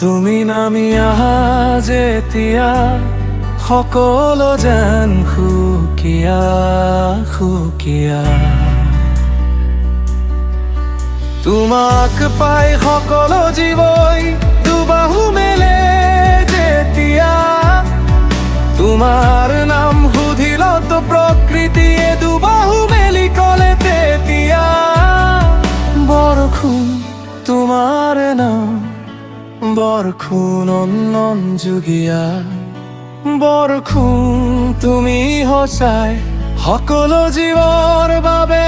তুমি নামি যেতিয়া সকলো যেন সুকীয়া সুকীয়া। তোমাক পাই সকলো জীৱই দুবাহু মেলে যেতিয়া। তোমাৰ নাম সুধিলত প্ৰকৃতিয়ে দুবাহু মেলি ক'লে তেতিয়া। বৰষুণ তোমাৰ নাম, বৰষুণ অনন্ত যুগীয়া। বৰষুণ তুমি সঁচাই সকলো জীৱৰ বাবে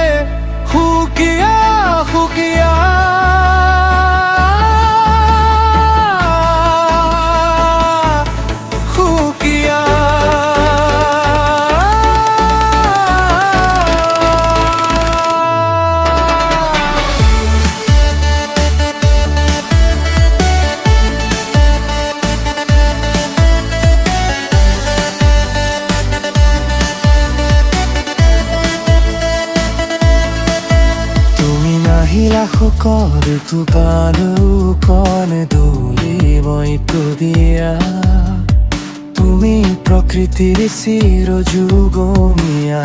সুকীয়া সুকীয়া। সুকীয়া লাখকৰ তুকানো কণে দৌলি মই দিয়া। তুমি প্ৰকৃতিৰ চিৰ যুগমীয়া।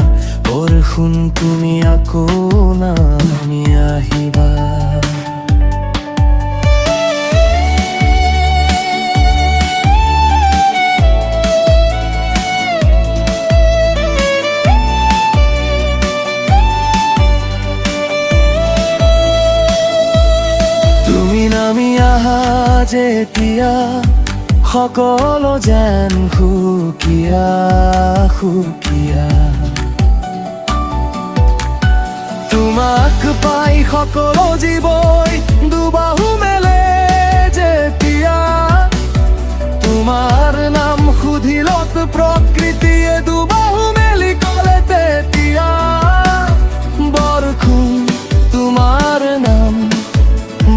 বৰষুণ তুমি আকৌ নামি আহিবা। যেতিয়া সকলো যেন সুকীয়া সুকীয়া। তোমাক পাই সকলো জীৱই দুবাহু মেলে যেতিয়া। তোমাৰ নাম সুধিলত প্ৰকৃতিয়ে দুবাহু মেলি ক'লে তেতিয়া। বৰষুণ তোমাৰ নাম,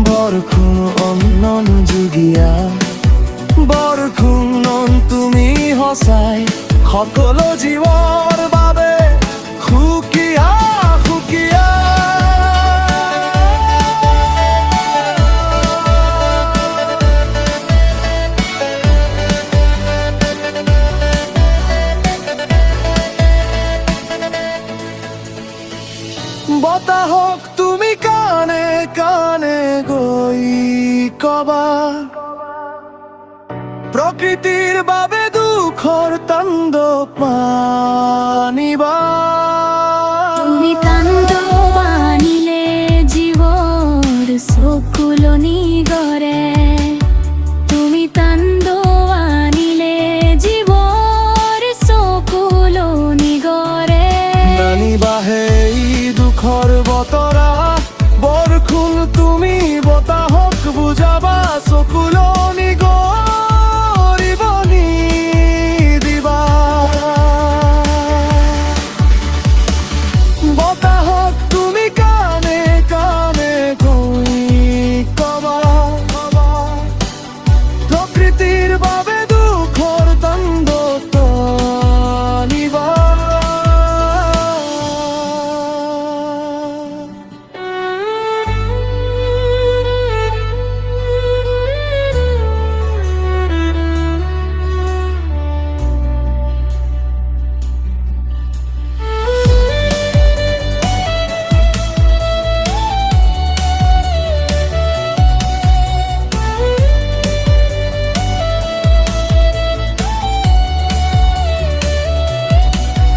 বৰষুণ অনন্ত যুগীয়া। বৰষুণ তুমি সঁচাই সকলো জীৱৰ বাবে সুকীয়া সুকীয়া। বতাহক তুমি কাণে কাণে গৈ কবা। প্ৰকৃতিৰ বাবে দুখৰ তাণ্ডৱ মানিবা। তুমি তাণ্ডৱ আনিলে জীৱৰ চকুলনি গৰে। তুমি তাণ্ডৱ আনিলে জীৱৰ চকুলনি গৰে। নানিবা সেই দুখৰ বতৰা। বৰষুণ তুমি বতাহক বুজাবা। চকুলনি গৰিব নিদিবা। বতাহক তুমি কাণে কাণে গৈ কবা। প্ৰকৃতিৰ বাবে দুখৰ তাণ্ডৱ টানিবা।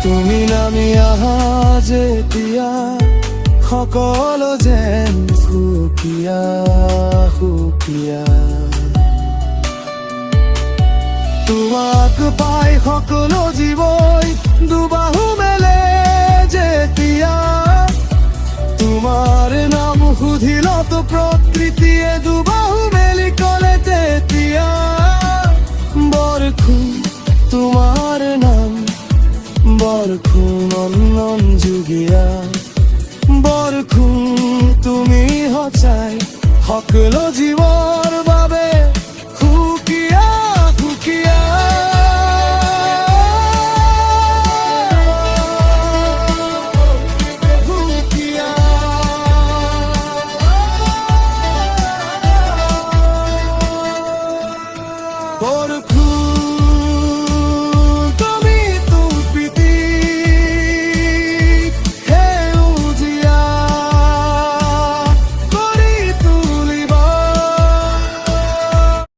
তুমি নামি যেতিয়া সকলো যেন সুকীয়া সুকীয়া। তোমাক পাই সকলো জীৱই দুবাহু মেলে যেতিয়া। তোমাৰ নাম সুধিলত প্ৰকৃতিয়ে দুবাহু মেলি ক'লে তেতিয়া। বৰষুণ তোমাৰ নাম, বৰষুণ অনন্ত যুগীয়া। বৰষুণ তুমি সঁচাই সকলো জীৱ